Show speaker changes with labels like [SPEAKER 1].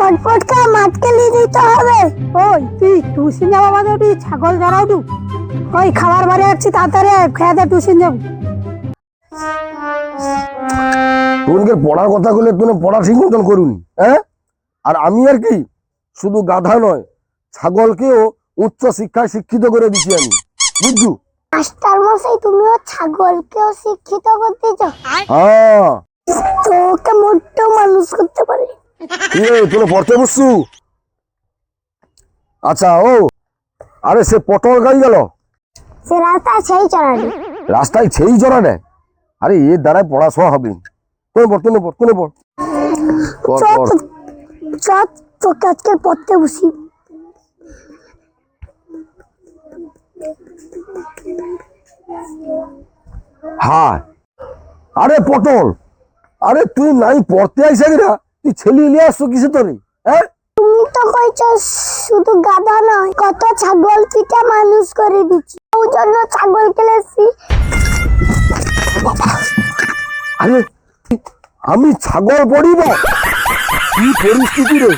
[SPEAKER 1] পটপটকে মাঠকে নিয়ে দিতে হবে। ওই তুই টুসিন যাবো আমাদের তুই ছাগল ধরাও তু। ওই খাবার বাড়ি যাচ্ছি তাড়াতাড়ি খেয়ে দে টুসিন যাবো।
[SPEAKER 2] তোনকে পড়ার কথা বলে তোনে পড়া ঠিক মতন করুনি, হ্যাঁ? আর আমি আর কি শুধু গাধা নয়, ছাগলকেও উচ্চ শিক্ষায় শিক্ষিত করে দিচ্ছি আমি, বুঝছু?
[SPEAKER 1] মাস্টার মশাই তুমিও ছাগলকেও শিক্ষিত করতে চাও?
[SPEAKER 2] হ্যাঁ।
[SPEAKER 1] তোকে মোটেও মানুষ করতে পারে।
[SPEAKER 2] তোর পড়তে বসছু? আচ্ছা ও, আরে সে পটল গাড়ি গেল
[SPEAKER 1] সে রাস্তায় সেই চড়ানি।
[SPEAKER 2] রাস্তায় সেই জড়া নেয়। আরে এর দ্বারাই পড়াশোনা হবে। তোর পড় তোনে পড় তোনে পড়
[SPEAKER 1] তোকে আজকে পড়তে বসি।
[SPEAKER 2] হ্যাঁ। আরে পটল, আরে তুই নাই পড়তে আইসা গেরা, তুই ছেলে নিয়ে আসছো কিসে তোরে, হ্যাঁ?
[SPEAKER 1] তুমি তো কইছো শুধু গাধা নয়, কত ছাগল পিঠে মানুষ করে দিচ্ছি, ওই জন্য ছাগল খেলেছি।
[SPEAKER 2] আরে আমি ছাগল পড়িব? কি পরিস্থিতি রে!